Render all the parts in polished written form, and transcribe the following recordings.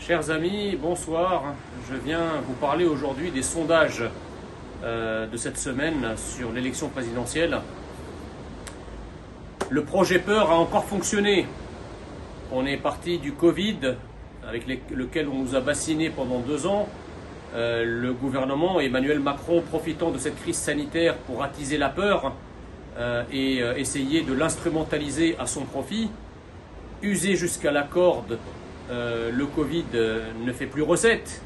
Chers amis, bonsoir. Je viens vous parler aujourd'hui des sondages de cette semaine sur l'élection présidentielle. Le projet Peur a encore fonctionné. On est parti du Covid, avec lequel on nous a bassinés pendant 2 ans. Le gouvernement, Emmanuel Macron, profitant de cette crise sanitaire pour attiser la peur et essayer de l'instrumentaliser à son profit, user jusqu'à la corde. Le Covid ne fait plus recette.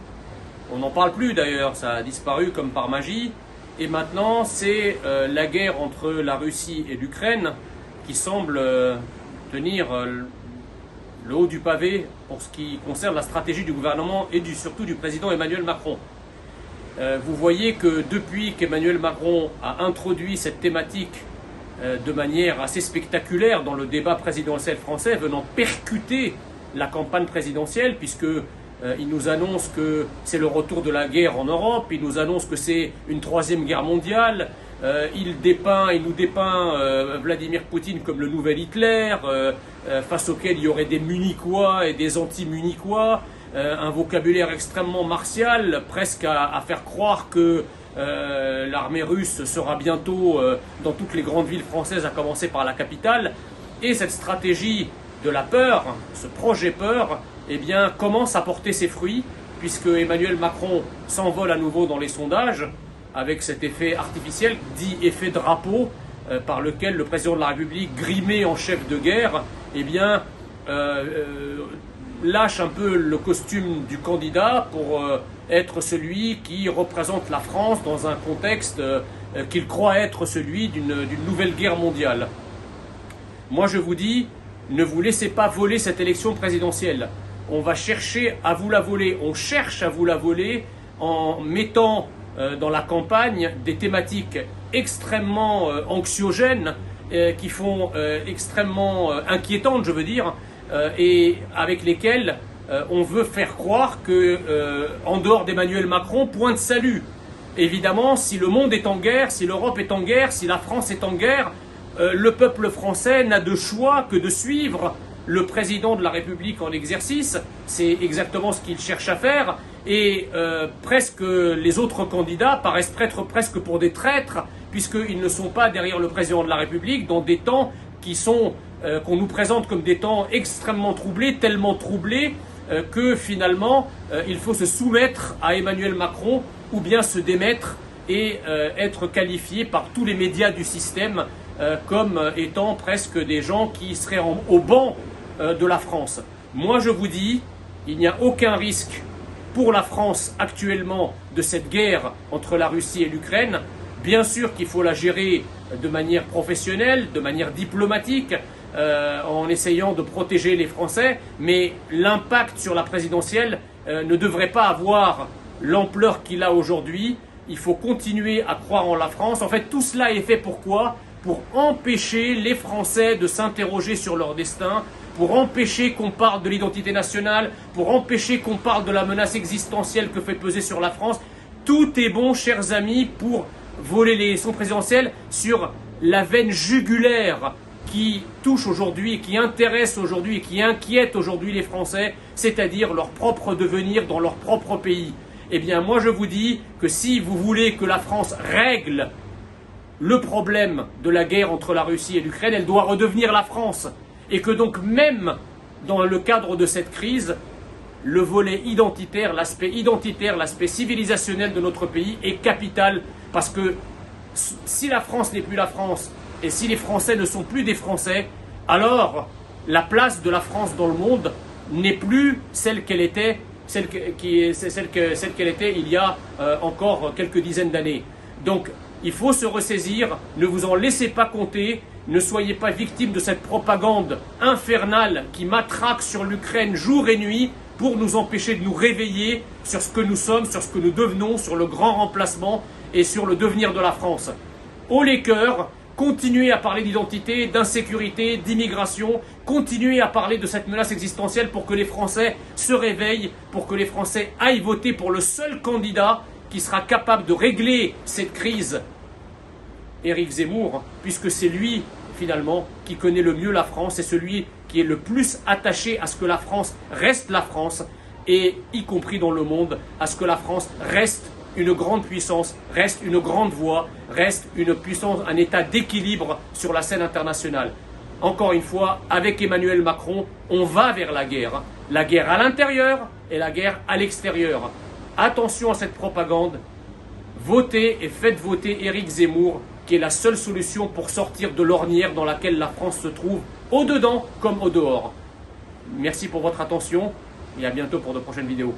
On n'en parle plus d'ailleurs, ça a disparu comme par magie. Et maintenant, c'est la guerre entre la Russie et l'Ukraine qui semble tenir le haut du pavé pour ce qui concerne la stratégie du gouvernement et surtout du président Emmanuel Macron. Vous voyez que depuis qu'Emmanuel Macron a introduit cette thématique de manière assez spectaculaire dans le débat présidentiel français, venant percuter la campagne présidentielle, puisque il nous annonce que c'est le retour de la guerre en Europe, il nous annonce que c'est une 3e guerre mondiale, il nous dépeint Vladimir Poutine comme le nouvel Hitler, face auquel il y aurait des Munichois et des anti-Munichois, un vocabulaire extrêmement martial, presque à faire croire que l'armée russe sera bientôt dans toutes les grandes villes françaises, à commencer par la capitale. Et cette stratégie de la peur, ce projet Peur, eh bien, commence à porter ses fruits, puisque Emmanuel Macron s'envole à nouveau dans les sondages, avec cet effet artificiel, dit effet drapeau, par lequel le président de la République, grimé en chef de guerre, eh bien, lâche un peu le costume du candidat pour être celui qui représente la France dans un contexte qu'il croit être celui d'une nouvelle guerre mondiale. Moi je vous dis, ne vous laissez pas voler cette élection présidentielle. On va chercher à vous la voler, on cherche à vous la voler en mettant dans la campagne des thématiques extrêmement anxiogènes, qui font extrêmement inquiétantes, je veux dire, et avec lesquelles on veut faire croire que, en dehors d'Emmanuel Macron, point de salut. Évidemment, si le monde est en guerre, si l'Europe est en guerre, si la France est en guerre, le peuple français n'a de choix que de suivre le président de la République en exercice. C'est exactement ce qu'il cherche à faire. Et presque les autres candidats paraissent presque pour des traîtres, puisqu'ils ne sont pas derrière le président de la République dans des temps qui sont qu'on nous présente comme des temps extrêmement troublés, tellement troublés que finalement il faut se soumettre à Emmanuel Macron ou bien se démettre et être qualifié par tous les médias du système comme étant presque des gens qui seraient au banc de la France. Moi je vous dis, il n'y a aucun risque pour la France actuellement de cette guerre entre la Russie et l'Ukraine. Bien sûr qu'il faut la gérer de manière professionnelle, de manière diplomatique, en essayant de protéger les Français, mais l'impact sur la présidentielle ne devrait pas avoir l'ampleur qu'il a aujourd'hui. Il faut continuer à croire en la France. En fait, tout cela est fait pourquoi ? Pour empêcher les Français de s'interroger sur leur destin, pour empêcher qu'on parle de l'identité nationale, pour empêcher qu'on parle de la menace existentielle que fait peser sur la France. Tout est bon, chers amis, pour voler l'élection présidentielle sur la veine jugulaire qui touche aujourd'hui, qui intéresse aujourd'hui et qui inquiète aujourd'hui les Français, c'est-à-dire leur propre devenir dans leur propre pays. Eh bien, moi je vous dis que si vous voulez que la France règle le problème de la guerre entre la Russie et l'Ukraine, elle doit redevenir la France. Et que donc même dans le cadre de cette crise, le volet identitaire, l'aspect civilisationnel de notre pays est capital. Parce que si la France n'est plus la France, et si les Français ne sont plus des Français, alors la place de la France dans le monde n'est plus celle qu'elle était, celle qu'elle était il y a encore quelques dizaines d'années. Donc il faut se ressaisir, ne vous en laissez pas compter, ne soyez pas victime de cette propagande infernale qui matraque sur l'Ukraine jour et nuit pour nous empêcher de nous réveiller sur ce que nous sommes, sur ce que nous devenons, sur le grand remplacement et sur le devenir de la France. Haut les cœurs, continuez à parler d'identité, d'insécurité, d'immigration, continuez à parler de cette menace existentielle pour que les Français se réveillent, pour que les Français aillent voter pour le seul candidat qui sera capable de régler cette crise, Éric Zemmour, puisque c'est lui, finalement, qui connaît le mieux la France, c'est celui qui est le plus attaché à ce que la France reste la France, et y compris dans le monde, à ce que la France reste une grande puissance, reste une grande voix, reste une puissance, un état d'équilibre sur la scène internationale. Encore une fois, avec Emmanuel Macron, on va vers la guerre à l'intérieur et la guerre à l'extérieur. Attention à cette propagande, votez et faites voter Éric Zemmour, qui est la seule solution pour sortir de l'ornière dans laquelle la France se trouve, au dedans comme au dehors. Merci pour votre attention et à bientôt pour de prochaines vidéos.